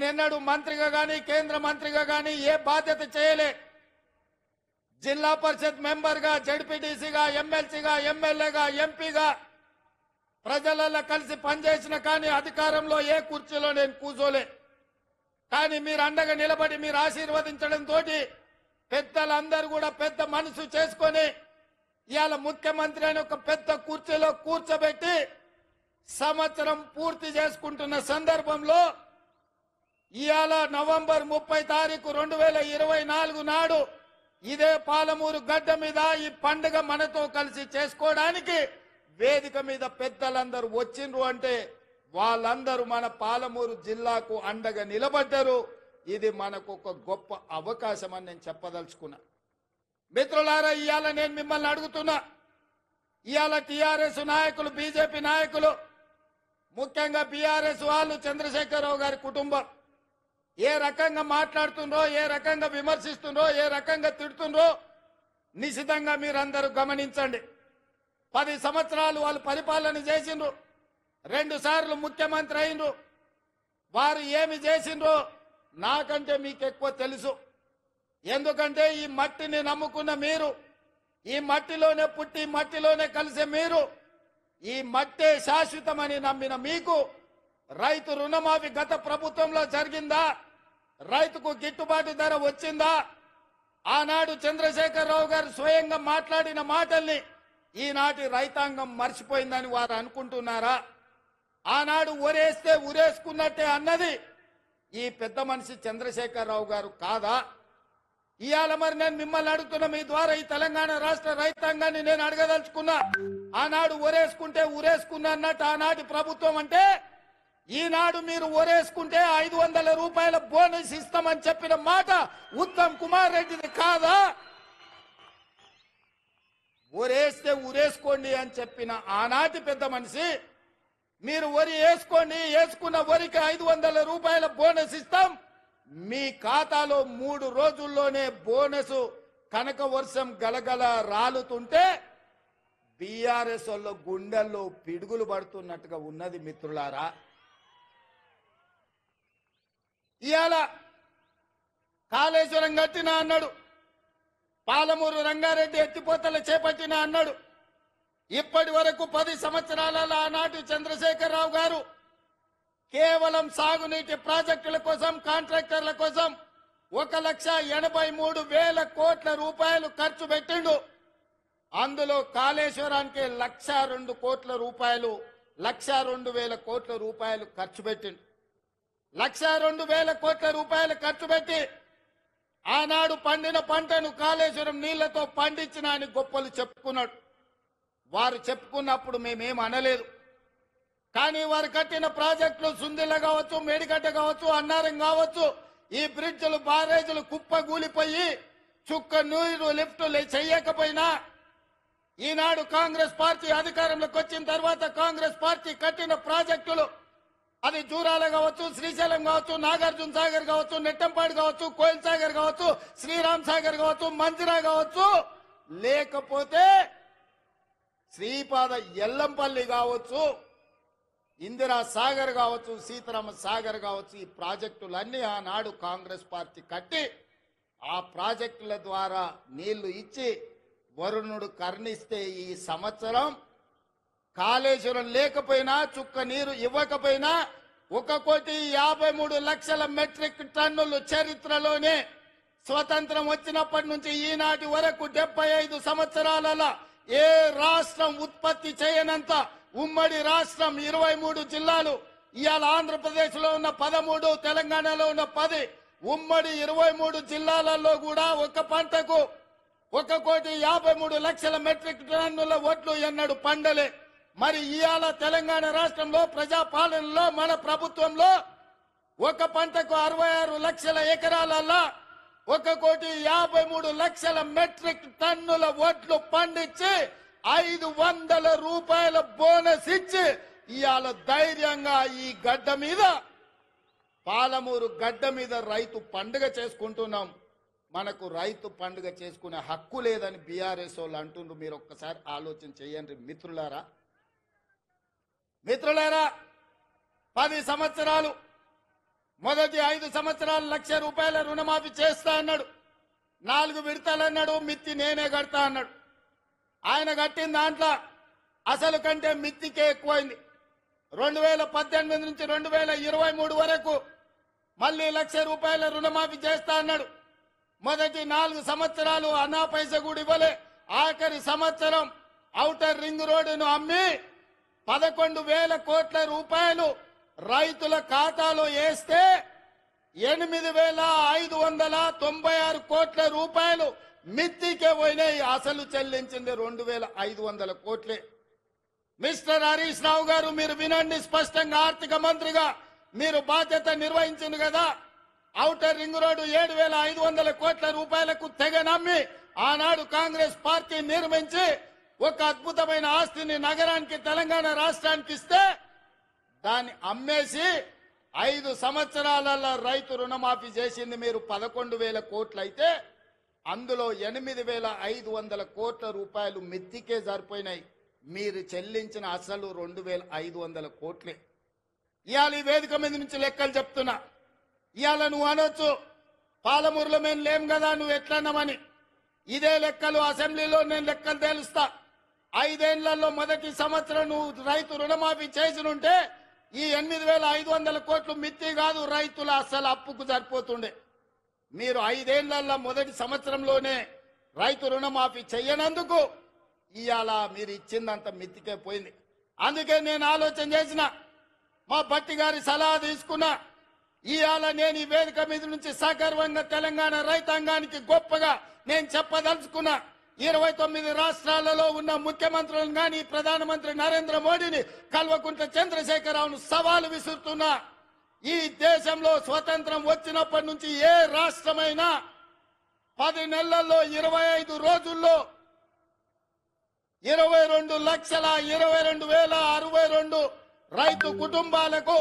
నేనెన్నడూ మంత్రిగా గాని కేంద్ర మంత్రిగా గాని ఏ బాధ్యత చేయలే. జిల్లా పరిషత్ మెంబర్గా, జడ్పీటీసీగా, ఎమ్మెల్సీగా, ఎమ్మెల్యేగా, ఎంపీగా ప్రజలలో కలిసి పనిచేసిన కానీ అధికారంలో ఏ కుర్చీలో నేను కూర్చోలే. కానీ మీరు అండగా నిలబడి మీరు ఆశీర్వదించడంతో పెద్దలందరూ కూడా పెద్ద మనసు చేసుకొని ఇవాళ ముఖ్యమంత్రి అని ఒక పెద్ద కుర్చీలో కూర్చోబెట్టి సంవత్సరం పూర్తి చేసుకుంటున్న సందర్భంలో ఇవాళ నవంబర్ 30 తారీఖు 2024 నాడు ఇదే పాలమూరు గడ్డ మీద ఈ పండుగ మనతో కలిసి చేసుకోవడానికి వేదిక మీద పెద్దలందరూ వచ్చిండ్రు అంటే వాళ్ళందరూ మన పాలమూరు జిల్లాకు అండగా నిలబడ్డారు. ఇది మనకు ఒక గొప్ప అవకాశం అని నేను చెప్పదలుచుకున్నా. మిత్రులారా, ఇవాళ నేను మిమ్మల్ని అడుగుతున్నా, ఇవాళ టీఆర్ఎస్ నాయకులు, బీజేపీ నాయకులు, ముఖ్యంగా బీఆర్ఎస్ వాళ్ళు, చంద్రశేఖరరావు గారి కుటుంబం ఏ రకంగా మాట్లాడుతుండ్రో, ఏ రకంగా విమర్శిస్తుండ్రో, ఏ రకంగా తిడుతుండ్రో నిశితంగా మీరందరూ గమనించండి. 10 సంవత్సరాలు వాళ్ళు పరిపాలన చేసిండ్రు, 2 సార్లు ముఖ్యమంత్రి అయినరు. వారు ఏమి చేసిండ్రో నాకంటే మీకు ఎక్కువ తెలుసు. ఎందుకంటే ఈ మట్టిని నమ్ముకున్న మీరు, ఈ మట్టిలోనే పుట్టి మట్టిలోనే కలిసే మీరు, ఈ మట్టే శాశ్వతమని నమ్మిన మీకు రైతు రుణమాఫీ గత ప్రభుత్వంలో జరిగిందా? రైతుకు గిట్టుబాటు ధర వచ్చిందా? ఆనాడు చంద్రశేఖరరావు గారు స్వయంగా మాట్లాడిన మాటల్ని ఈనాటి రైతాంగం మర్చిపోయిందని వారు అనుకుంటున్నారా? ఆనాడు ఒరేస్తే ఉరేసుకున్నట్టే అన్నది ఈ పెద్ద మనిషి చంద్రశేఖరరావు గారు కాదా? ఇవాళ మరి నేను మిమ్మల్ని అడుగుతున్న, మీ ద్వారా ఈ తెలంగాణ రాష్ట్ర రైతాంగాన్ని నేను అడగదలుచుకున్నా. ఆనాడు ఒరేసుకుంటే ఉరేసుకున్నా అన్నట్టు ఆనాటి ప్రభుత్వం అంటే ఈనాడు మీరు ఒరేసుకుంటే 500 రూపాయల బోనస్ ఇస్తామని చెప్పిన మాట ఉత్తమ్ కుమార్ రెడ్డిది కాదా? ఒరేస్తే ఉరేసుకోండి అని చెప్పిన ఆనాటి పెద్ద మనిషి, మీరు వరి వేసుకోండి, వేసుకున్న వరికి 500 రూపాయల బోనస్ ఇస్తాం, మీ ఖాతాలో 3 రోజుల్లోనే బోనస్ కనక వర్షం గలగల రాలుతుంటే బీఆర్ఎస్ వాళ్ళ గుండెల్లో పిడుగులు పడుతున్నట్టుగా ఉన్నది. మిత్రులారా, ఇవాళ కాళేశ్వరం కట్టినా అన్నాడు, పాలమూరు రంగారెడ్డి ఎత్తిపోతలు చేపట్టినా అన్నాడు. ఇప్పటి వరకు 10 సంవత్సరాలలో ఆనాటి చంద్రశేఖరరావు గారు కేవలం సాగునీటి ప్రాజెక్టుల కోసం, కాంట్రాక్టర్ల కోసం 1,83,000 కోట్ల రూపాయలు ఖర్చు పెట్టిండు. అందులో కాళేశ్వరానికి 1,02 కోట్ల రూపాయలు, 1,02,000 కోట్ల రూపాయలు ఖర్చు పెట్టిండు. 1,02,000 కోట్ల రూపాయలు ఖర్చు పెట్టి ఆనాడు పండిన పంటను కాళేశ్వరం నీళ్లతో పండించిన అని గొప్పలు చెప్పుకున్నాడు. వారు చెప్పుకున్నప్పుడు మేమేం అనలేదు. కానీ వారు కట్టిన ప్రాజెక్టులు సుందిల్ల కావచ్చు, మేడిగడ్డ కావచ్చు, అన్నారం కావచ్చు, ఈ బ్రిడ్జ్లు, బారేజీలు కుప్పగూలిపోయి చుక్క నీరు లిఫ్టులు చెయ్యకపోయినా ఈనాడు కాంగ్రెస్ పార్టీ అధికారంలోకి వచ్చిన తర్వాత కాంగ్రెస్ పార్టీ కట్టిన ప్రాజెక్టులు, అది జూరాల కావచ్చు, శ్రీశైలం కావచ్చు, నాగార్జున సాగర్ కావచ్చు, నెట్టంపాడు కావచ్చు, కోయిల్ సాగర్ కావచ్చు, శ్రీరామ్ సాగర్ కావచ్చు, మంజిరా కావచ్చు, లేకపోతే శ్రీపాద ఎల్లంపల్లి కావచ్చు, ఇందిరా సాగర్ కావచ్చు, సీతారామ సాగర్ కావచ్చు, ఈ ప్రాజెక్టులన్నీ ఆనాడు కాంగ్రెస్ పార్టీ కట్టి ఆ ప్రాజెక్టుల ద్వారా నీళ్లు ఇచ్చి వరుణుడు కర్ణిస్తే ఈ సంవత్సరం కాళేశ్వరం లేకపోయినా, చుక్క నీరు ఇవ్వకపోయినా 1,53,00,000 మెట్రిక్ టన్నులు చరిత్రలోనే స్వతంత్రం వచ్చినప్పటి నుంచి ఈనాటి వరకు 75 సంవత్సరాలలో ఏ రాష్ట్రం ఉత్పత్తి చేయనంత ఉమ్మడి రాష్ట్రం 23 జిల్లాలు. ఇవాళ ఆంధ్రప్రదేశ్ లో ఉన్న 13, తెలంగాణలో ఉన్న 10, ఉమ్మడి 23 జిల్లాలలో కూడా ఒక పంటకు 1,53,00,000 మెట్రిక్ టన్నుల వడ్లు ఎన్నడు పండలే. మరి ఇవాళ తెలంగాణ రాష్ట్రంలో ప్రజాపాలనలో మన ప్రభుత్వంలో ఒక పంటకు 66 లక్షల ఎకరాలలో 1,53,00,000 మెట్రిక్ టన్నుల వడ్లు పండించి 500 రూపాయల బోనస్ ఇచ్చి ఇవాళ ధైర్యంగా ఈ గడ్డ మీద, పాలమూరు గడ్డ మీద రైతు పండుగ చేసుకుంటున్నాం. మనకు రైతు పండుగ చేసుకునే హక్కు లేదని బీఆర్ఎస్ వాళ్ళు అంటుండ్రు. మీరు ఒక్కసారి ఆలోచన చేయండి మిత్రులారా. 10 సంవత్సరాలు మొదటి 5 సంవత్సరాలు ₹1,00,000 రుణమాఫీ చేస్తా అన్నాడు. 4 విడతలన్నాడు. మిత్తి నేనే కడతా అన్నాడు. ఆయన కట్టిన దాంట్లో అసలు కంటే మిత్తికే ఎక్కువైంది. 2018 నుంచి 2023 వరకు మళ్ళీ ₹1,00,000 రుణమాఫీ చేస్తా అన్నాడు. మొదటి 4 సంవత్సరాలు అన్నా పైసా కూడా ఇవ్వలే. ఆఖరి సంవత్సరం ఔటర్ రింగ్ రోడ్డును అమ్మి 11,000 కోట్ల రూపాయలు రైతుల ఖాతాలో వేస్తే 8,596 కోట్ల రూపాయలు మిత్తికే పోయినాయి. అసలు చెల్లించింది 2,500 కోట్లే. మిస్టర్ హరీష్ రావు గారు, మీరు వినండి స్పష్టంగా. ఆర్థిక మంత్రిగా మీరు బాధ్యత నిర్వహించింది కదా. ఔటర్ రింగ్ రోడ్డు 7,500 కోట్ల రూపాయలకు తెగ నమ్మి ఆనాడు కాంగ్రెస్ పార్టీ నిర్మించి ఒక అద్భుతమైన ఆస్తిని నగరానికి, తెలంగాణ రాష్ట్రానికి ఇస్తే దాన్ని అమ్మేసి 5 సంవత్సరాలలో రైతు రుణమాఫీ చేసింది మీరు 11,000 కోట్లు అయితే అందులో 8,500 కోట్ల రూపాయలు మిత్తికే సరిపోయినాయి. మీరు చెల్లించిన అసలు 2,500 కోట్లే. ఇవాళ ఈ వేదిక మీద నుంచి లెక్కలు చెప్తున్నా. ఇవాళ నువ్వు అనొచ్చు, పాలమూరులో మేము లేం కదా, నువ్వు ఎట్లన్నామని. ఇదే లెక్కలు అసెంబ్లీలో నేను లెక్కలు తేలుస్తా. 5 ఏళ్లలో మొదటి సంవత్సరం నువ్వు రైతు రుణమాఫీ చేసినుంటే ఈ 8,500 కోట్లు మిత్తి కాదు, రైతుల అసలు అప్పుకు సరిపోతుండే. మీరు 5 ఏళ్లలో మొదటి సంవత్సరంలోనే రైతు రుణమాఫీ చెయ్యనందుకు ఇవాళ మీరు ఇచ్చిందంత మిత్తికే పోయింది. అందుకే నేను ఆలోచన చేసిన, మా భట్టి గారి సలహా తీసుకున్నా. ఇవాళ నేను ఈ వేదిక మీద నుంచి సగర్వంగా తెలంగాణ రైతాంగానికి గొప్పగా నేను చెప్పదలుచుకున్నా. 29 రాష్ట్రాలలో ఉన్న ముఖ్యమంత్రులను కానీ ప్రధానమంత్రి నరేంద్ర మోడీని, కల్వకుంట్ల చంద్రశేఖరరావును సవాలు విసురుతున్నా. ఈ దేశంలో స్వతంత్రం వచ్చినప్పటి నుంచి ఏ రాష్ట్రమైనా 10 నెలల్లో 25 రోజుల్లో 22,22,062 రైతు కుటుంబాలకు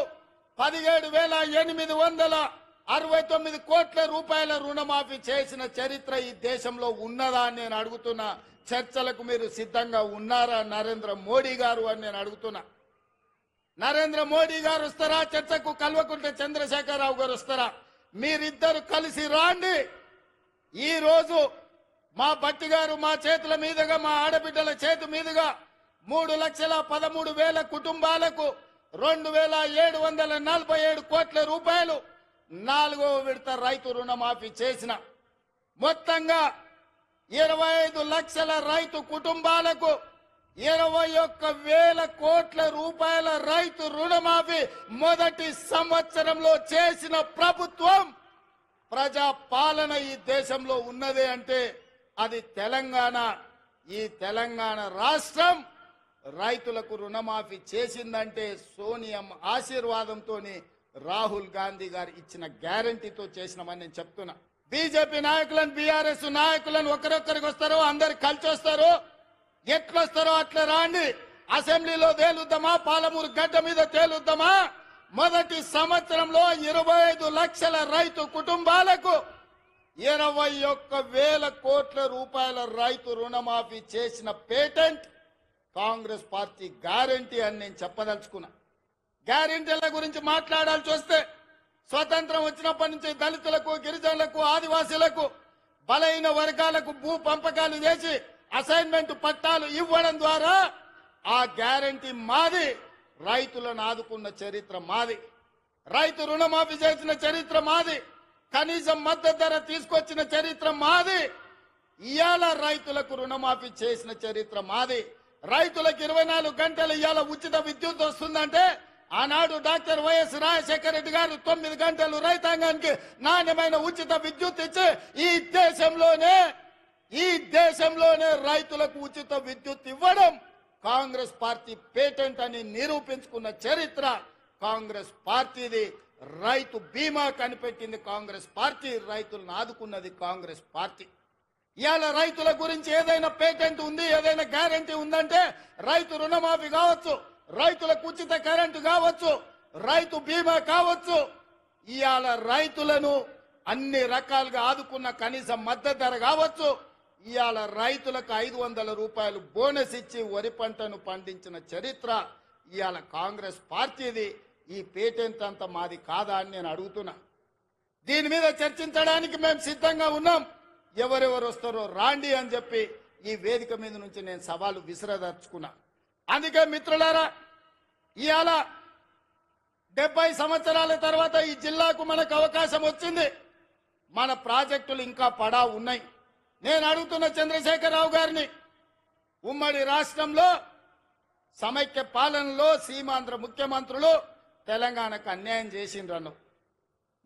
17,869 కోట్ల రూపాయల రుణమాఫీ చేసిన చరిత్ర ఈ దేశంలో ఉన్నదా అని నేను అడుగుతున్నా. చర్చలకు మీరు సిద్ధంగా ఉన్నారా నరేంద్ర మోడీ గారు అని నేను అడుగుతున్నా. నరేంద్ర మోడీ గారు వస్తారా చర్చకు? కల్వకుంట్ల చంద్రశేఖరరావు గారు వస్తారా? మీరిద్దరు కలిసి రాండి. ఈ రోజు మా భట్టి గారు మా చేతుల మీదుగా, మా ఆడబిడ్డల చేతి మీదుగా 3,13,000 కుటుంబాలకు 2,747 కోట్ల రూపాయలు 4వ విడత రైతు రుణమాఫీ చేసిన. మొత్తంగా 25 లక్షల రైతు కుటుంబాలకు 21,000 కోట్ల రూపాయల రైతు రుణమాఫీ మొదటి సంవత్సరంలో చేసిన ప్రభుత్వం, ప్రజా పాలన ఈ దేశంలో ఉన్నదే అంటే అది తెలంగాణ. ఈ తెలంగాణ రాష్ట్రం రైతులకు రుణమాఫీ చేసిందంటే సోనియమ్మ ఆశీర్వాదంతో, రాహుల్ గాంధీ గారు ఇచ్చిన గ్యారంటీతో చేసినామని నేను చెప్తున్నా. బీజేపీ నాయకులను, బీఆర్ఎస్ నాయకులను ఒకరొక్కరికి వస్తారో అందరు కలిసి వస్తారో, ఎట్లొస్తారో అట్లా రాండి. అసెంబ్లీలో తేలుద్దామా, పాలమూరు గడ్డ మీద తేలుద్దామా? మొదటి సంవత్సరంలో 25 లక్షల రైతు కుటుంబాలకు 21,000 కోట్ల రూపాయల రైతు రుణమాఫీ చేసిన పేటెంట్ కాంగ్రెస్ పార్టీ గ్యారంటీ అని నేను చెప్పదలుచుకున్నా. గ్యారంటీల గురించి మాట్లాడాల్సి వస్తే, స్వతంత్రం వచ్చినప్పటి నుంచి దళితులకు, గిరిజనులకు, ఆదివాసీలకు, బలైన వర్గాలకు భూ పంపకాలు చేసి అసైన్మెంట్ పట్టాలు ఇవ్వడం ద్వారా ఆ గ్యారంటీ మాది. రైతులను ఆదుకున్న చరిత్ర మాది. రైతు రుణమాఫీ చేసిన చరిత్ర మాది. కనీసం మద్దతు ధర తీసుకొచ్చిన చరిత్ర మాది. ఇవాళ రైతులకు రుణమాఫీ చేసిన చరిత్ర మాది. రైతులకు 24 గంటలు ఇవాళ ఉచిత విద్యుత్ వస్తుందంటే ఆనాడు డాక్టర్ వైఎస్ రాజశేఖర రెడ్డి గారు 9 గంటలు రైతాంగానికి నాణ్యమైన ఉచిత విద్యుత్ ఇచ్చి ఈ దేశంలోనే రైతులకు ఉచిత విద్యుత్ ఇవ్వడం కాంగ్రెస్ పార్టీ పేటెంట్ అని నిరూపించుకున్న చరిత్ర కాంగ్రెస్ పార్టీది. రైతు బీమా కనిపెట్టింది కాంగ్రెస్ పార్టీ. రైతులను ఆదుకున్నది కాంగ్రెస్ పార్టీ. ఇవాళ రైతుల గురించి ఏదైనా పేటెంట్ ఉంది, ఏదైనా గ్యారంటీ ఉందంటే రైతు రుణమాఫీ కావచ్చు, రైతులకు ఉచిత కరెంటు కావచ్చు, రైతు బీమా కావచ్చు. ఇవాళ రైతులను అన్ని రకాలుగా ఆదుకున్న కనీస మద్దతు ధర కావచ్చు. ఇవాళ రైతులకు 500 రూపాయలు బోనస్ ఇచ్చి వరి పంటను పండించిన చరిత్ర ఇవాళ కాంగ్రెస్ పార్టీది. ఈ పేటెంట్ అంతా మాది కాదా అని నేను అడుగుతున్నా. దీని మీద చర్చించడానికి మేము సిద్ధంగా ఉన్నాం. ఎవరెవరు వస్తారో రాండి అని చెప్పి ఈ వేదిక మీద నుంచి నేను సవాలు విసిరదర్చుకున్నా. అందుకే మిత్రులారా, ఇవాళ 70 సంవత్సరాల తర్వాత ఈ జిల్లాకు మనకు అవకాశం వచ్చింది. మన ప్రాజెక్టులు ఇంకా పడా ఉన్నాయి. నేను అడుగుతున్న చంద్రశేఖరరావు గారిని, ఉమ్మడి రాష్ట్రంలో సమైక్య పాలనలో సీమాంధ్ర ముఖ్యమంత్రులు తెలంగాణకు అన్యాయం చేసిండ్రను.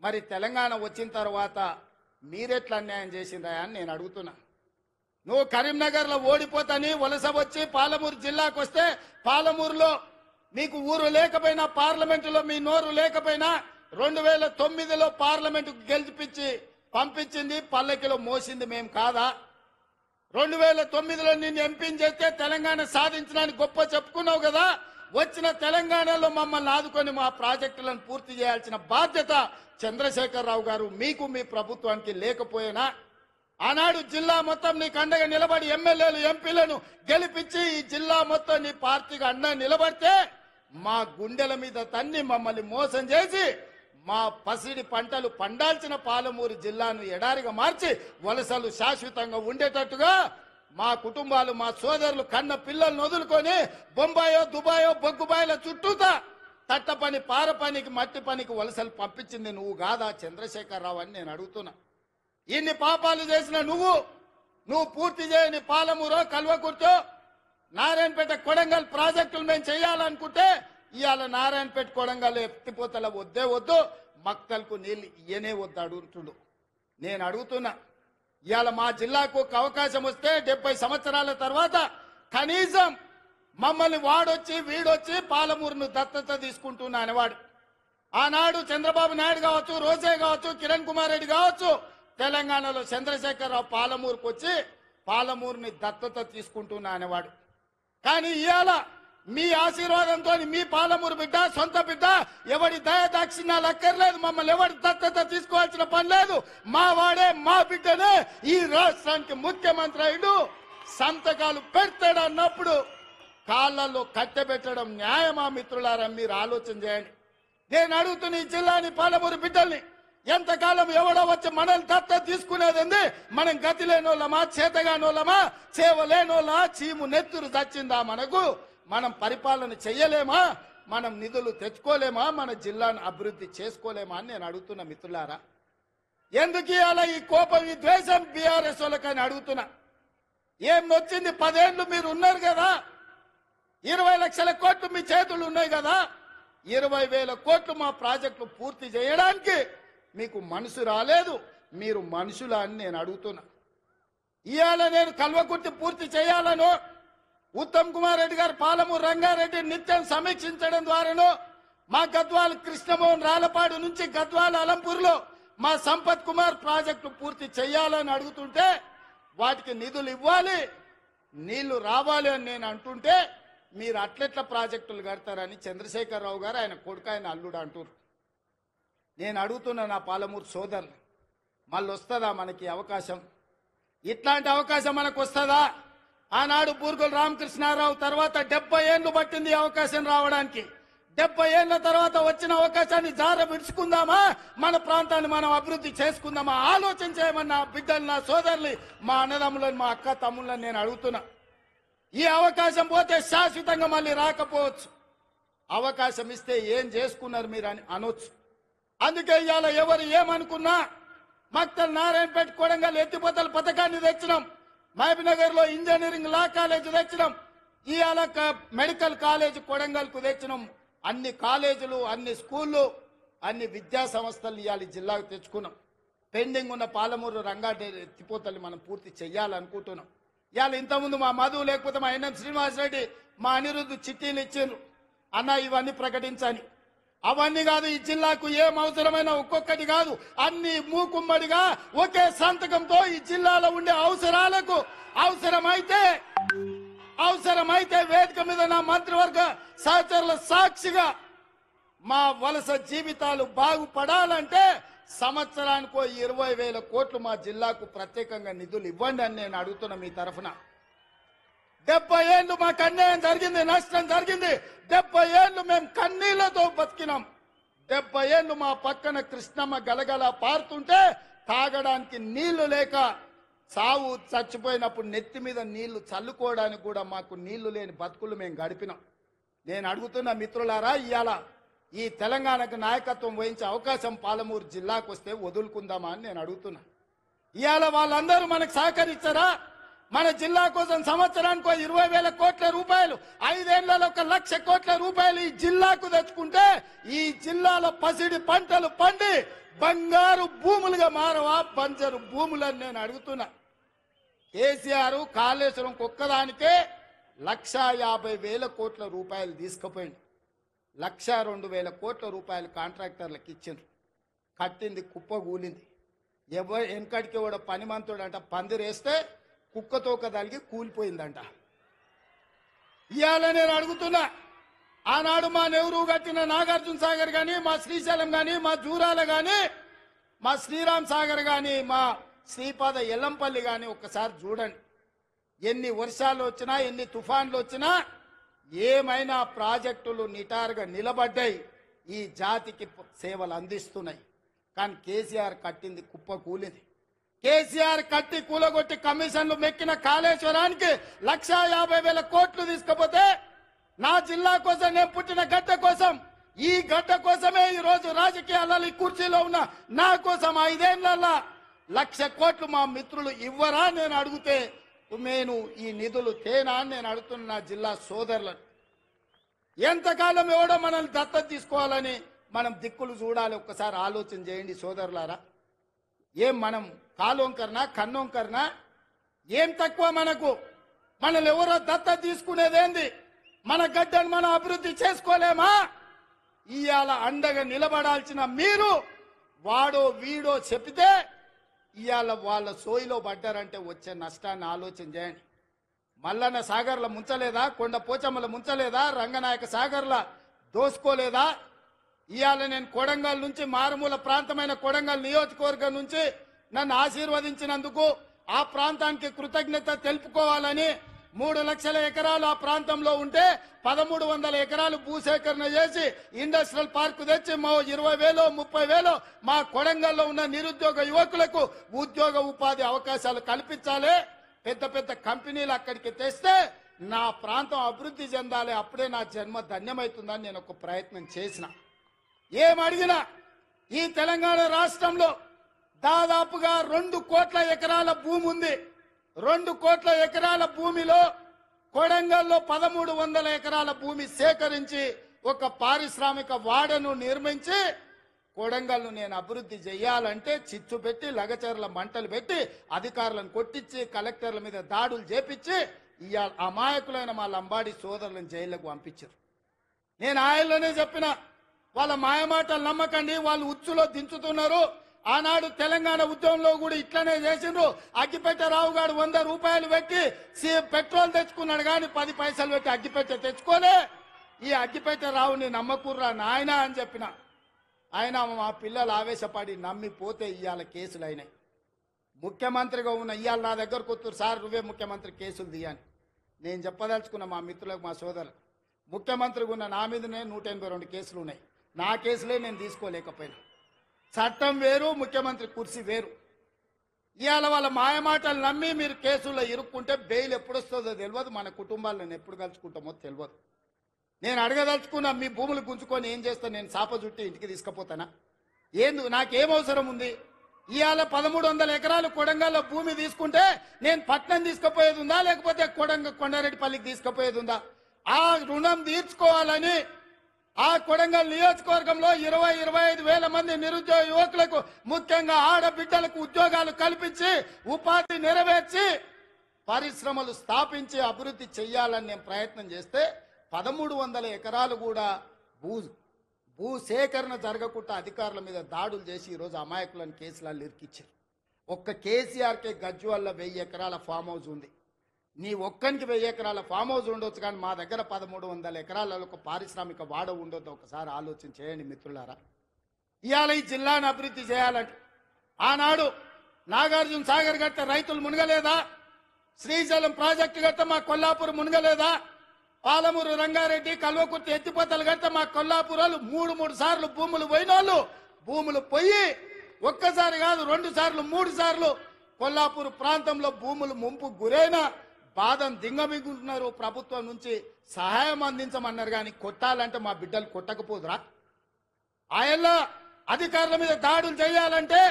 మరి తెలంగాణ వచ్చిన తర్వాత మీరెట్లా అన్యాయం చేసిండ్రా అని నేను అడుగుతున్నా. నువ్వు కరీంనగర్లో ఓడిపోతాని వలస వచ్చి పాలమూరు జిల్లాకు వస్తే, పాలమూరులో మీకు ఊరు లేకపోయినా, పార్లమెంటులో మీ నోరు లేకపోయినా 2009లో పార్లమెంటుకు గెలిపించి పంపించింది, పల్లకిలో మోసింది మేము కాదా? 2009లో నిన్ను ఎంపీని చేస్తే తెలంగాణ సాధించడానికి గొప్ప చెప్పుకున్నావు కదా. వచ్చిన తెలంగాణలో మమ్మల్ని ఆదుకొని మా ప్రాజెక్టులను పూర్తి చేయాల్సిన బాధ్యత చంద్రశేఖరరావు గారు మీకు మీ ప్రభుత్వానికి లేకపోయినా, ఆనాడు జిల్లా మొత్తం నీకు అండగా నిలబడి ఎమ్మెల్యేలు ఎంపీలను గెలిపించి ఈ జిల్లా మొత్తం నీ పార్టీకి అండగా నిలబడితే మా గుండెల మీద తన్ని మమ్మల్ని మోసం చేసి మా పసిడి పంటలు పండాల్సిన పాలమూరు జిల్లాను ఎడారిగా మార్చి వలసలు శాశ్వతంగా ఉండేటట్టుగా మా కుటుంబాలు, మా సోదరులు కన్న పిల్లలను వదులుకొని బొంబాయో దుబాయో బొగ్గుబాయిల చుట్టూతా తట్ట పని, పార పనికి, మట్టి పనికి వలసలు పంపించింది నువ్వు కాదా చంద్రశేఖరరావు అని నేను అడుగుతున్నా. ఇన్ని పాపాలు చేసిన నువ్వు పూర్తి చేయని పాలమూరో, కల్వకుర్తో, నారాయణపేట, కొడంగల్ ప్రాజెక్టులు మేము చేయాలనుకుంటే ఇవాళ నారాయణపేట, కొడంగల్ ఎత్తిపోతల వద్దే వద్దు, మక్తల్కు నీళ్ళు ఇయ్యనే వద్దు అడుగుతుండు. నేను అడుగుతున్నా, ఇవాళ మా జిల్లాకు అవకాశం వస్తే 70 సంవత్సరాల తర్వాత కనీసం మమ్మల్ని వాడొచ్చి వీడొచ్చి పాలమూరును దత్తత తీసుకుంటున్నా అనేవాడు. ఆనాడు చంద్రబాబు నాయుడు కావచ్చు, రోజే కావచ్చు, కిరణ్ కుమార్ రెడ్డి కావచ్చు, తెలంగాణలో చంద్రశేఖరరావు పాలమూరుకు వచ్చి పాలమూరుని దత్తత తీసుకుంటున్నా అనేవాడు. కానీ ఇవాళ మీ ఆశీర్వాదంతో మీ పాలమూరు బిడ్డ, సొంత బిడ్డ, ఎవడి దయదాక్షిణ్యాలు అక్కర్లేదు, మమ్మల్ని ఎవరి దత్తత తీసుకోవాల్సిన పని లేదు, మా వాడే మా బిడ్డనే ఈ రాష్ట్రానికి ముఖ్యమంత్రి అయ్యుడు, సంతకాలు పెడతాడు అన్నప్పుడు కాళ్ళల్లో కట్టెబెట్టడం న్యాయమా? మిత్రులారా, మీరు ఆలోచన చేయండి. నేను అడుగుతున్న ఈ జిల్లాని, పాలమూరు బిడ్డల్ని, ఎంతకాలం ఎవడో వచ్చి మనల్ని దత్తత తీసుకునేది? మనం గతి లేనోళ్ళమా, చేతగానోళ్ళమా, చేవలేనోళ్ళ చీము నెత్తురు చచ్చిందా మనకు? మనం పరిపాలన చెయ్యలేమా? మనం నిధులు తెచ్చుకోలేమా? మన జిల్లాను అభివృద్ధి చేసుకోలేమా అని నేను అడుగుతున్నా. మిత్రులారా, ఎందుకు అలా ఈ కోపం, ఈ ద్వేషం బీఆర్ఎస్ వాళ్ళకని అడుగుతున్నా. ఏం వచ్చింది? 10 ఏళ్ళు మీరు ఉన్నారు కదా, 20 లక్షల కోట్లు మీ చేతులు ఉన్నాయి కదా, 20,000 కోట్లు మా ప్రాజెక్టులు పూర్తి చేయడానికి మీకు మనసు రాలేదు. మీరు మనుషులా అని నేను అడుగుతున్నా. ఇవాళ నేను కల్వకుర్తి పూర్తి చేయాలను ఉత్తమ్ కుమార్ రెడ్డి గారు, పాలమూరు రంగారెడ్డి నిత్యం సమీక్షించడం ద్వారాను, మా గద్వాల కృష్ణమోహన్ రాలపాడు నుంచి గద్వాల అలంపూర్లో మా సంపత్ కుమార్ ప్రాజెక్టు పూర్తి చేయాలని అడుగుతుంటే వాటికి నిధులు ఇవ్వాలి, నీళ్లు రావాలి అని నేను అంటుంటే మీరు అట్లెట్ల ప్రాజెక్టులు కడతారని చంద్రశేఖరరావు గారు, ఆయన కొడుకు, ఆయన అల్లుడు అంటారు. నేను అడుగుతున్నా నా పాలమూరు సోదరులు, మళ్ళీ వస్తుందా మనకి అవకాశం? ఇట్లాంటి అవకాశం మనకు వస్తుందా? ఆనాడు బూర్గుల రామకృష్ణారావు తర్వాత 70 ఏళ్లు పట్టింది అవకాశం రావడానికి. 70 ఏళ్ల తర్వాత వచ్చిన అవకాశాన్ని జార విడుచుకుందామా? మన ప్రాంతాన్ని మనం అభివృద్ధి చేసుకుందామా? ఆలోచన చేయమని నా బిడ్డలు, నా సోదరులు, మా అన్నదమ్ములను, మా అక్క తమ్ముళ్ళని నేను అడుగుతున్నా. ఈ అవకాశం పోతే శాశ్వతంగా మళ్ళీ రాకపోవచ్చు. అవకాశం ఇస్తే ఏం చేసుకున్నారు మీరు అని అనొచ్చు. అందుకే ఇవాళ ఎవరు ఏమనుకున్నా మక్తల్, నారాయణపేట, కొడంగల్ ఎత్తిపోతల పథకాన్ని తెచ్చినాం, మహబూబ్నగర్ లో ఇంజనీరింగ్ లా కాలేజ్ తెచ్చినాం, ఇవాళ మెడికల్ కాలేజ్ కొడంగల్కు తెచ్చినాం. అన్ని కాలేజీలు, అన్ని స్కూళ్ళు, అన్ని విద్యా సంస్థలు ఇవాళ జిల్లాకు తెచ్చుకున్నాం. పెండింగ్ ఉన్న పాలమూరు రంగారెడ్డి ఎత్తిపోతల్ని మనం పూర్తి చెయ్యాలనుకుంటున్నాం. ఇవాళ ఇంతకుముందు మా మధు, లేకపోతే మా ఎన్ఎం శ్రీనివాసరెడ్డి, మా అనిరుద్ధు చిట్టీలు ఇచ్చిండ్రు, అన్న ఇవన్నీ ప్రకటించని. అవన్నీ కాదు, ఈ జిల్లాకు ఏం అవసరమైన ఒక్కొక్కటి కాదు, అన్ని మూకుమ్మడిగా ఒకే సంతకంతో ఈ జిల్లాలో ఉండే అవసరాలకు అవసరమైతే వేదిక మీద నా మంత్రివర్గ సహచరుల సాక్షిగా మా వలస జీవితాలు బాగుపడాలంటే సంవత్సరానికో 20,000 కోట్లు మా జిల్లాకు ప్రత్యేకంగా నిధులు ఇవ్వండి అని నేను అడుగుతున్నా మీ తరఫున. 70 ఏళ్ళు మాకు అన్యాయం జరిగింది, నష్టం జరిగింది. 70 ఏళ్ళు మేము కన్నీళ్లతో బతికినాం. 70 ఏళ్ళు మా పక్కన కృష్ణమ్మ గలగల పారుతుంటే తాగడానికి నీళ్లు లేక సావు చచ్చిపోయినప్పుడు నెత్తి మీద నీళ్లు చల్లుకోవడానికి కూడా మాకు నీళ్లు లేని బతుకులు మేము గడిపినాం. నేను అడుగుతున్న మిత్రులారా, ఇవాళ ఈ తెలంగాణకు నాయకత్వం వహించే అవకాశం పాలమూరు జిల్లాకు వస్తే వదులుకుందామా అని నేను అడుగుతున్నా. ఇవాళ వాళ్ళందరూ మనకు సహకరించారా? మన జిల్లా కోసం సంవత్సరానికి 20,000 కోట్ల రూపాయలు, 5 ఏళ్లలో 1,00,000 కోట్ల రూపాయలు ఈ జిల్లాకు తెచ్చుకుంటే ఈ జిల్లాలో పసిడి పంటలు పండి బంగారు భూములుగా మారవా బంజరు భూములని నేను అడుగుతున్నా. కేసీఆర్ కాళేశ్వరం ఒక్కదానికే 1,50,000 కోట్ల రూపాయలు తీసుకుపోయింది. 1,02,000 కోట్ల రూపాయలు కాంట్రాక్టర్లకు ఇచ్చిండ్రు. కట్టింది కుప్ప కూలింది. వెనకడికి కూడా పనిమంతుడు అంట పందిరేస్తే కుక్కతోక తలిగి కూలిపోయిందంట. ఇవాళ నేను అడుగుతున్నా, ఆనాడు మా నెహ్రూ కట్టిన నాగార్జున సాగర్ గాని, మా శ్రీశైలం గాని, మా జూరాల గాని, మా శ్రీరామ్ సాగర్ గాని, మా శ్రీపాద ఎల్లంపల్లి గాని ఒక్కసారి చూడండి. ఎన్ని వర్షాలు వచ్చినా, ఎన్ని తుఫాన్లు వచ్చినా ఏమైనా ప్రాజెక్టులు నిటారుగా నిలబడ్డాయి, ఈ జాతికి సేవలు అందిస్తున్నాయి. కానీ కేసీఆర్ కట్టింది కుప్ప కూలింది. కేసీఆర్ కట్టి కూలగొట్టి కమిషన్లు మెక్కిన కాళేశ్వరానికి 1,50,000 కోట్లు తీసుకపోతే నా జిల్లా కోసం, నేను పుట్టిన గడ్డ కోసం, ఈ గడ్డ కోసమే ఈ రోజు రాజకీయాలలో ఈ కుర్చీలో ఉన్న నా కోసం 5 ఏళ్లలో 1,00,000 కోట్లు మా మిత్రులు ఇవ్వరా నేను అడిగితే నేను ఈ నిధులు తేనా అని నేను అడుగుతున్న నా జిల్లా సోదరులను. ఎంతకాలం ఎవడో మనల్ని దత్తత తీసుకోవాలని మనం దిక్కులు చూడాలి. ఒక్కసారి ఆలోచన చేయండి సోదరులారా. ఏం మనం కాలోంకరనా కన్నోంకరనా? ఏం తక్కువ మనకు? మనల్ని ఎవరో దత్తత తీసుకునేదేంది? మన గడ్డను మనం అభివృద్ధి చేసుకోలేమా? ఇవాళ అండగా నిలబడాల్సిన మీరు వాడో వీడో చెప్తే ఇవాళ వాళ్ళ సోయిలో పడ్డారంటే వచ్చే నష్టాన్ని ఆలోచన చేయండి. మల్లన్న సాగర్ల ముంచలేదా? కొండ పోచమ్మల ముంచలేదా? రంగనాయక సాగర్ల దోసుకోలేదా? ఇవాళ నేను కొడంగల్ నుంచి, మారుమూల ప్రాంతమైన కొడంగల్ నియోజకవర్గం నుంచి నన్ను ఆశీర్వదించినందుకు ఆ ప్రాంతానికి కృతజ్ఞత తెలుపుకోవాలని 3 లక్షల ఎకరాలు ఆ ప్రాంతంలో ఉంటే 1,300 ఎకరాలు భూసేకరణ చేసి ఇండస్ట్రియల్ పార్క్ తెచ్చి 20,000 30,000 మా కొడంగల్లో ఉన్న నిరుద్యోగ యువకులకు ఉద్యోగ ఉపాధి అవకాశాలు కల్పించాలి. పెద్ద పెద్ద కంపెనీలు అక్కడికి తెస్తే నా ప్రాంతం అభివృద్ధి చెందాలి. అప్పుడే నా జన్మ ధన్యమవుతుందని నేను ఒక ప్రయత్నం చేసిన. ఏమడిగినా ఈ తెలంగాణ రాష్ట్రంలో దాదాపుగా 2 కోట్ల ఎకరాల భూమి ఉంది. 2 కోట్ల ఎకరాల భూమిలో కొడంగల్లో 1,300 ఎకరాల భూమి సేకరించి ఒక పారిశ్రామిక వాడను నిర్మించి కొడంగల్ను నేను అభివృద్ధి చేయాలంటే చిచ్చు పెట్టి, లగచర్ల మంటలు పెట్టి, అధికారులను కొట్టించి, కలెక్టర్ల మీద దాడులు చేపించి ఇవాళ అమాయకులైన మా లంబాడి సోదరులను జైళ్లకు పంపించారు. నేను ఆయనలోనే చెప్పిన, వాళ్ళ మాయమాటలు నమ్మకండి, వాళ్ళు ఉచ్చులో దించుతున్నారు. ఆనాడు తెలంగాణ ఉద్యమంలో కూడా ఇట్లనే చేసిండ్రు. అగ్గిపెట్టె రావు గారు 100 రూపాయలు పెట్టి పెట్రోల్ తెచ్చుకున్నాడు, కానీ 10 పైసలు పెట్టి అగ్గిపెట్టె తెచ్చుకోలే. ఈ అగ్గిపెట్టె రావుని నమ్మకుర్రా నాయన అని చెప్పిన. ఆయన మా పిల్లలు ఆవేశపడి నమ్మిపోతే ఇవాళ కేసులు అయినాయి. ముఖ్యమంత్రిగా ఉన్న ఇవాళ నా దగ్గరకు వస్తారు, సార్ నువ్వే ముఖ్యమంత్రి కేసులు తీయని. నేను చెప్పదలుచుకున్న మా మిత్రులకు, మా సోదరులకు, ముఖ్యమంత్రిగా ఉన్న నా మీదనే 182 కేసులు ఉన్నాయి. నా కేసులే నేను తీసుకోలేకపోయినా. చట్టం వేరు, ముఖ్యమంత్రి కుర్చీ వేరు. ఇవాళ వాళ్ళ మాయమాటలు నమ్మి మీరు కేసుల్లో ఇరుక్కుంటే బెయిల్ ఎప్పుడు వస్తుందో తెలియదు, మన కుటుంబాలను ఎప్పుడు కలుసుకుంటామో తెలియదు. నేను అడగదలుచుకున్నా, మీ భూములు గుంజుకొని ఏం చేస్తా? నేను చాప చుట్టి ఇంటికి తీసుకుపోతానా? నాకేం అవసరం ఉంది? ఇవాళ 1,300 ఎకరాలు కొడంగల్లో భూమి తీసుకుంటే నేను పట్నం తీసుకుపోయేది ఉందా, లేకపోతే కొండారెడ్డిపల్లికి తీసుకుపోయేది ఉందా? ఆ రుణం తీర్చుకోవాలని ఆ కొడంగల్ నియోజకవర్గంలో 20-25 వేల మంది నిరుద్యోగ యువకులకు, ముఖ్యంగా ఆడబిడ్డలకు ఉద్యోగాలు కల్పించి ఉపాధి నెరవేర్చి పరిశ్రమలు స్థాపించి అభివృద్ధి చెయ్యాలని నేను ప్రయత్నం చేస్తే 1,300 ఎకరాలు కూడా భూసేకరణ జరగకుండా అధికారుల మీద దాడులు చేసి ఈరోజు అమాయకులను కేసులలో ఇరికిచ్చారు. ఒక్క కేసీఆర్కే గజ్వాల్ల 1000 ఎకరాల ఫామ్ హౌస్ ఉంది. నీ ఒక్కనికి 1000 ఎకరాల ఫామ్ హౌస్ ఉండొచ్చు, కానీ మా దగ్గర 1,300 ఎకరాలలో ఒక పారిశ్రామిక వాడ ఉండొద్దు. ఒకసారి ఆలోచన చేయండి మిత్రులారా. ఇవాళ ఈ జిల్లాను అభివృద్ధి చేయాలంటే ఆనాడు నాగార్జున సాగర్ గట్ట రైతులు మునగలేదా? శ్రీశైలం ప్రాజెక్టు గట్ట మా కొల్లాపూర్ మునగలేదా? పాలమూరు రంగారెడ్డి కల్వకుర్తి ఎత్తిపోతలు కడితే మా కొల్లాపురాలు మూడు సార్లు భూములు పోయినోళ్ళు భూములు పోయి ఒక్కసారి కాదు 2 సార్లు 3 సార్లు కొల్లాపూర్ ప్రాంతంలో భూములు ముంపు గురైన బాధను దింగమిగుంటున్నారు. ప్రభుత్వం నుంచి సహాయం అందించమన్నారు కానీ కొట్టాలంటే మా బిడ్డలు కొట్టకపోదురా? ఆయన అధికారుల మీద దాడులు చేయాలంటే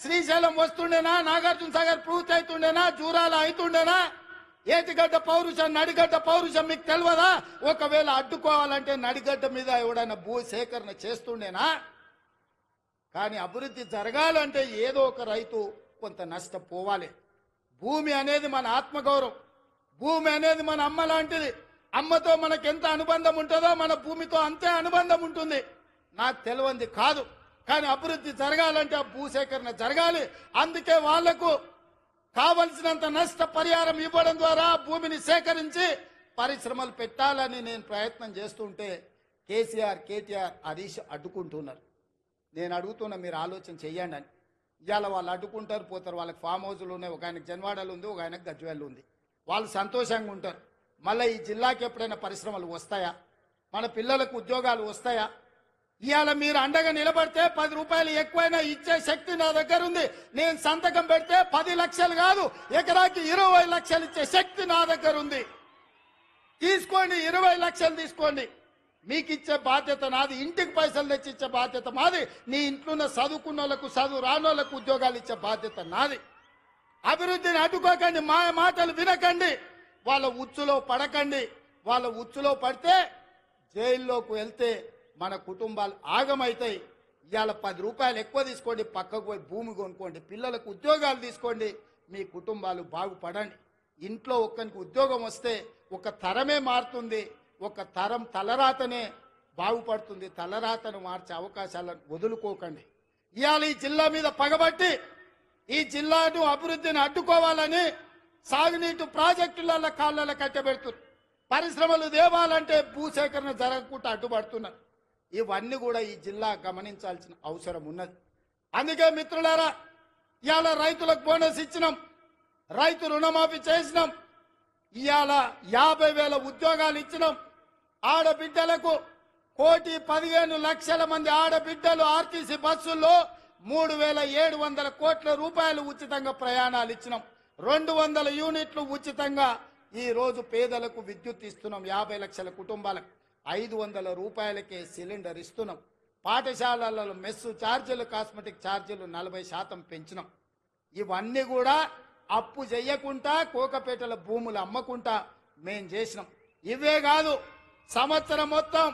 శ్రీశైలం వస్తుండేనా, నాగార్జున సాగర్ పూర్తి అవుతుండేనా, జూరాల అవుతుండేనా? ఏటిగడ్డ పౌరుషం నడిగడ్డ పౌరుషం మీకు తెలియదా? ఒకవేళ అడ్డుకోవాలంటే నడిగడ్డ మీద ఎవడైనా భూ సేకరణ చేస్తుండేనా? కానీ అభివృద్ధి జరగాలంటే ఏదో ఒక రైతు కొంత నష్టపోవాలి. భూమి అనేది మన ఆత్మగౌరవం, భూమి అనేది మన అమ్మ లాంటిది. అమ్మతో మనకు ఎంత అనుబంధం ఉంటుందో మన భూమితో అంతే అనుబంధం ఉంటుంది. నాకు తెలియంది కాదు, కానీ అభివృద్ధి జరగాలంటే ఆ భూసేకరణ జరగాలి. అందుకే వాళ్లకు కావలసినంత నష్ట పరిహారం ఇవ్వడం ద్వారా భూమిని సేకరించి పరిశ్రమలు పెట్టాలని నేను ప్రయత్నం చేస్తుంటే కేసీఆర్, కేటీఆర్, హరీష్ అడ్డుకుంటున్నారు. నేను అడుగుతున్నా, మీరు ఆలోచన చెయ్యండి అని. ఇవాళ వాళ్ళు అడ్డుకుంటారు, పోతారు. వాళ్ళకి ఫామ్ హౌజులు ఉన్నాయి, ఒక ఆయనకు జన్వాడలు ఉంది, ఒక ఆయనకు గజ్వేళ్ళు ఉంది. వాళ్ళు సంతోషంగా ఉంటారు. మళ్ళీ ఈ జిల్లాకి ఎప్పుడైనా పరిశ్రమలు వస్తాయా? మన పిల్లలకు ఉద్యోగాలు వస్తాయా? ఇవాళ మీరు అండగా నిలబడితే 10 రూపాయలు ఎక్కువైనా ఇచ్చే శక్తి నా దగ్గర ఉంది. నేను సంతకం పెడితే 10 లక్షలు కాదు, ఎకరాకి 20 లక్షలు ఇచ్చే శక్తి నా దగ్గర ఉంది. తీసుకోండి, 20 లక్షలు తీసుకోండి. మీకు ఇచ్చే బాధ్యత నాది. ఇంటికి పైసలు తెచ్చి ఇచ్చే బాధ్యత మాది. నీ ఇంట్లో చదువుకున్న వాళ్ళకు, చదువు రానోళ్లకు ఉద్యోగాలు ఇచ్చే బాధ్యత నాది. అభివృద్ధిని అడ్డుకోకండి, మాయ మాటలు వినకండి, వాళ్ళ ఉచ్చులో పడకండి. వాళ్ళ ఉచ్చులో పడితే జైల్లోకి వెళ్తే మన కుటుంబాలు ఆగమవుతాయి. ఇవాళ 10 రూపాయలు ఎక్కువ తీసుకోండి, పక్కకు పోయి భూమి కొనుక్కోండి, పిల్లలకు ఉద్యోగాలు తీసుకోండి, మీ కుటుంబాలు బాగుపడండి. ఇంట్లో ఒక్కరికి ఉద్యోగం వస్తే ఒక తరమే మారుతుంది, ఒక తరం తలరాతనే బాగుపడుతుంది. తలరాతను మార్చే అవకాశాలను వదులుకోకండి. ఇవాళ ఈ జిల్లా మీద పగబట్టి ఈ జిల్లాను అభివృద్ధిని అడ్డుకోవాలని సాగునీటి ప్రాజెక్టుల కాళ్ళ కట్టబెడుతున్నారు. పరిశ్రమలు దేవాలంటే భూసేకరణ జరగకుండా అడ్డుపడుతున్నారు. ఇవన్నీ కూడా ఈ జిల్లా గమనించాల్సిన అవసరం ఉన్నది. అందుకే మిత్రులారా, ఇవాళ రైతులకు బోనస్ ఇచ్చినాం, రైతు రుణమాఫీ చేసినాం, ఇవాళ 50,000 ఉద్యోగాలు ఇచ్చినాం. ఆడబిడ్డలకు 1,15,00,000 మంది ఆడబిడ్డలు ఆర్టీసీ బస్సుల్లో 3,700 కోట్ల రూపాయలు ఉచితంగా ప్రయాణాలు ఇచ్చినాం. 200 యూనిట్లు ఉచితంగా ఈ రోజు పేదలకు విద్యుత్ ఇస్తున్నాం. 50 లక్షల కుటుంబాలకు 500 రూపాయలకే సిలిండర్ ఇస్తున్నాం. పాఠశాలలలో మెస్సు ఛార్జీలు, కాస్మెటిక్ ఛార్జీలు 40% పెంచినాం. ఇవన్నీ కూడా అప్పు చేయకుండా కోకపేటల భూములు అమ్మకుండా మేం చేసినాం. ఇవే కాదు, సంవత్సరం మొత్తం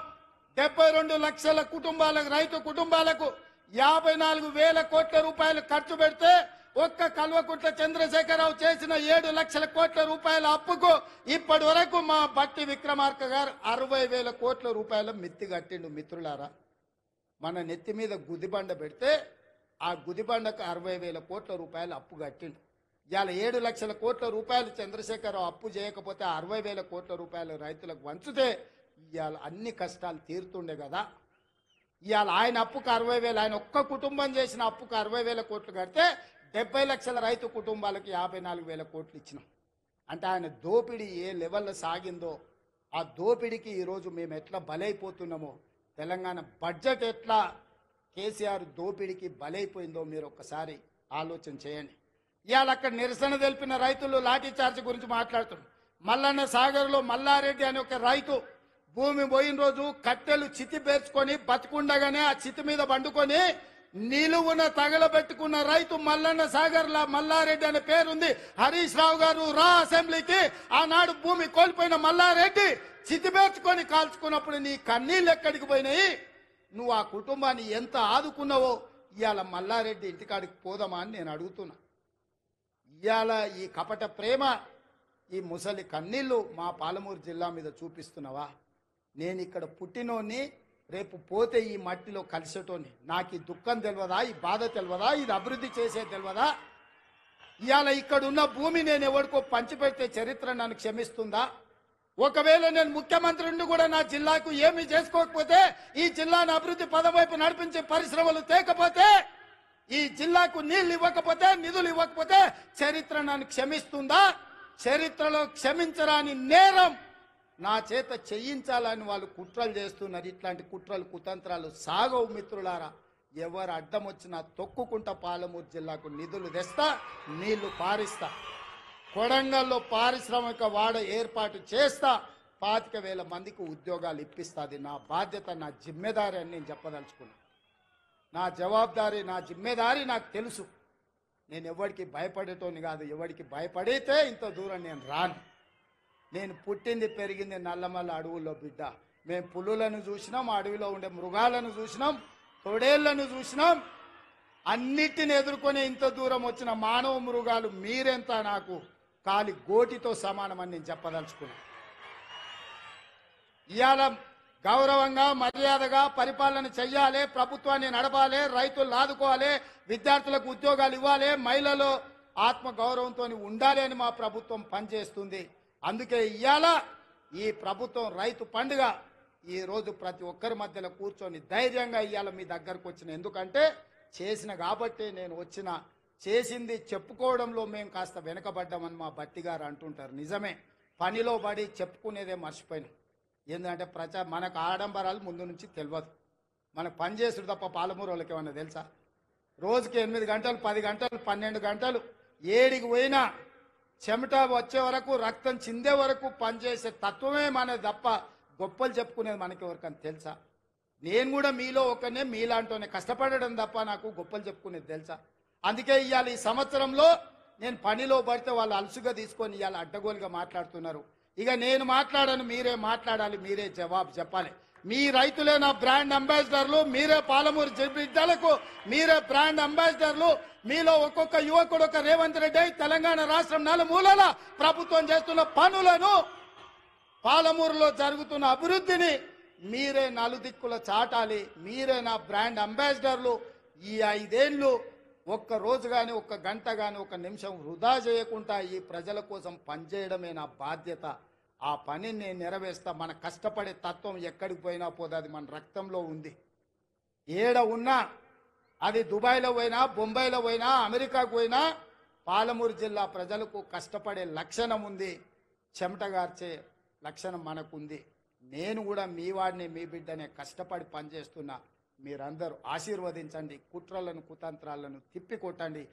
72 లక్షల కుటుంబాలకు, రైతు కుటుంబాలకు 54,000 కోట్ల రూపాయలు ఖర్చు పెడితే ఒక్క కల్వకుంట్ల చంద్రశేఖరరావు చేసిన 7 లక్షల కోట్ల రూపాయల అప్పుకు ఇప్పటి వరకు మా బట్టి విక్రమార్క గారు 60,000 కోట్ల రూపాయల మిత్తి కట్టిండు. మిత్రులారా, మన నెత్తి మీద గుదిబండ పెడితే ఆ గుదిబండకు 60,000 కోట్ల రూపాయలు అప్పు కట్టిండు. ఇవాళ 7 లక్షల కోట్ల రూపాయలు చంద్రశేఖరరావు అప్పు చేయకపోతే 60,000 కోట్ల రూపాయలు రైతులకు వంచితే ఇవాళ అన్ని కష్టాలు తీరుతుండే కదా. ఇవాళ ఆయన అప్పుకు 60,000, ఆయన ఒక్క కుటుంబం చేసిన అప్పుకు 60,000 కోట్లు కడితే 70 లక్షల రైతు కుటుంబాలకు 54,000 కోట్లు ఇచ్చినాం. అంటే ఆయన దోపిడీ ఏ లెవెల్లో సాగిందో, ఆ దోపిడీకి ఈరోజు మేము ఎట్లా బలైపోతున్నామో, తెలంగాణ బడ్జెట్ ఎట్లా కేసీఆర్ దోపిడీకి బలైపోయిందో మీరు ఒక్కసారి ఆలోచన చేయండి. ఇవాళ అక్కడ నిరసన తెలిపిన రైతులు లాఠీ చార్జ్ గురించి మాట్లాడుతున్నారు. మల్లన్న సాగర్లో మల్లారెడ్డి అనే ఒక రైతు భూమి పోయిన రోజు కట్టెలు చితి పేర్చుకొని బతుకుండగానే ఆ చితి మీద పండుకొని నిలువున తగలబెట్టుకున్న రైతు మల్లన్న సాగర్ లా మల్లారెడ్డి అనే పేరుంది. హరీష్ రావు గారు రా అసెంబ్లీకి. ఆనాడు భూమి కోల్పోయిన మల్లారెడ్డి చితి పేర్చుకొని కాల్చుకున్నప్పుడు నీ కన్నీళ్ళు ఎక్కడికి పోయినాయి? నువ్వు ఆ కుటుంబాన్ని ఎంత ఆదుకున్నావో ఇవాళ మల్లారెడ్డి ఇంటికాడికి పోదామా అని నేను అడుగుతున్నా. ఇవాళ ఈ కపట ప్రేమ, ఈ ముసలి కన్నీళ్లు మా పాలమూరు జిల్లా మీద చూపిస్తున్నావా? నేను ఇక్కడ పుట్టినోని, రేపు పోతే ఈ మట్టిలో కలిసేటోని. నాకు ఈ దుఃఖం తెలియదా? ఈ బాధ తెలియదా? ఇది అభివృద్ధి చేసే తెలియదా? ఇవాళ ఇక్కడ ఉన్న భూమి నేను ఎవరికో పంచిపెడితే చరిత్ర నన్ను క్షమిస్తుందా? ఒకవేళ నేను ముఖ్యమంత్రి నుండి కూడా నా జిల్లాకు ఏమీ చేసుకోకపోతే, ఈ జిల్లాను అభివృద్ధి పదం వైపు నడిపించే పరిశ్రమలు తేకపోతే, ఈ జిల్లాకు నీళ్లు ఇవ్వకపోతే, నిధులు ఇవ్వకపోతే చరిత్ర నన్ను క్షమిస్తుందా? చరిత్రలో క్షమించరాని నేరం నా చేత చేయించాలని వాళ్ళు కుట్రలు చేస్తున్నారు. ఇట్లాంటి కుట్రలు కుతంత్రాలు సాగవు మిత్రులారా. ఎవరు అడ్డం వచ్చినా తొక్కుకుంటా పాలమూరు జిల్లాకు నిధులు తెస్తా, నీళ్లు పారిస్తా. కొడంగల్లో పారిశ్రామిక వాడ ఏర్పాటు చేస్తా, 25,000 మందికి ఉద్యోగాలు ఇప్పిస్తుంది. నా బాధ్యత, నా జిమ్మెదారి అని నేను చెప్పదలుచుకున్నా. నా జవాబుదారీ, నా జిమ్మెదారి నాకు తెలుసు. నేను ఎవరికి భయపడేటోని కాదు. ఎవరికి భయపడితే ఇంత దూరం నేను రాను. నేను పుట్టింది పెరిగింది నల్లమల్ల అడవుల్లో బిడ్డ. మేము పులులను చూసినాం, అడవిలో ఉండే మృగాలను చూసినాం, తొడేళ్లను చూసినాం. అన్నిటిని ఎదుర్కొని ఇంత దూరం వచ్చిన మానవ మృగాలు మీరెంత నాకు కాలి గోటితో సమానమని నేను చెప్పదలుచుకున్నాను. ఇవాళ గౌరవంగా మర్యాదగా పరిపాలన చెయ్యాలి, ప్రభుత్వాన్ని నడపాలి, రైతులు ఆదుకోవాలి, విద్యార్థులకు ఉద్యోగాలు ఇవ్వాలి, మహిళలు ఆత్మ గౌరవంతో ఉండాలి అని మా ప్రభుత్వం పనిచేస్తుంది. అందుకే ఇవాళ ఈ ప్రభుత్వం రైతు పండుగ ఈ రోజు ప్రతి ఒక్కరి మధ్యలో కూర్చొని ధైర్యంగా ఇవాళ మీ దగ్గరకు వచ్చిన. ఎందుకంటే చేసిన కాబట్టి నేను వచ్చిన. చేసింది చెప్పుకోవడంలో మేము కాస్త వెనకబడ్డామని మా బట్టి గారు అంటుంటారు. నిజమే, పనిలో పడి చెప్పుకునేదే మర్చిపోయినాం. ఏంటంటే మనకు ఆడంబరాలు ముందు నుంచి తెలియదు. మనకు పని చేసుడు తప్ప పాలమూరు వాళ్ళకి ఏమన్నా తెలుసా? రోజుకి 8 గంటలు, 10 గంటలు, 12 గంటలు ఏడికి పోయినా చెమట వచ్చే వరకు, రక్తం చిందే వరకు పనిచేసే తత్వమే మనది తప్ప గొప్పలు చెప్పుకునేది మనకి ఎవరికని తెలుసా? నేను కూడా మీలో ఒకనే, మీలాంటోనే కష్టపడడం తప్ప నాకు గొప్పలు చెప్పుకునేది తెలుసా? అందుకే ఇవాళ ఈ సంవత్సరంలో నేను పనిలో పడితే వాళ్ళు అలసుగా తీసుకొని ఇవాళ అడ్డగోలుగా మాట్లాడుతున్నారు. ఇక నేను మాట్లాడను, మీరే మాట్లాడాలి, మీరే జవాబు చెప్పాలి. మీ రైతులే నా బ్రాండ్ అంబాసిడర్లు, మీరే పాలమూరు బిడ్డలకు మీరే బ్రాండ్ అంబాసిడర్లు. మీలో ఒక్కొక్క యువకుడు ఒక రేవంత్ రెడ్డి తెలంగాణ రాష్ట్రం నలుమూలల ప్రభుత్వం చేస్తున్న పనులను, పాలమూరులో జరుగుతున్న అభివృద్ధిని మీరే నలుదిక్కుల చాటాలి. మీరే నా బ్రాండ్ అంబాసిడర్లు. ఈ 5 ఏళ్ళు ఒక్క రోజు కానీ, ఒక్క గంట కానీ, ఒక్క నిమిషం వృధా చేయకుండా ఈ ప్రజల కోసం పనిచేయడమే నా బాధ్యత. ఆ పనిని నేను నెరవేర్స్తా. మన కష్టపడే తత్వం ఎక్కడికి పోయినా పోదు, అది మన రక్తంలో ఉంది. ఏడ ఉన్నా, అది దుబాయ్లో పోయినా, బొంబాయిలో పోయినా, అమెరికాకు పోయినా, పాలమూరు జిల్లా ప్రజలకు కష్టపడే లక్షణం ఉంది, చెమటగార్చే లక్షణం మనకుంది. నేను కూడా మీ వాడిని, మీ బిడ్డనే, కష్టపడి పనిచేస్తున్నా. మీరందరూ ఆశీర్వదించండి, కుట్రలను కుతంత్రాలను తిప్పికొట్టండి.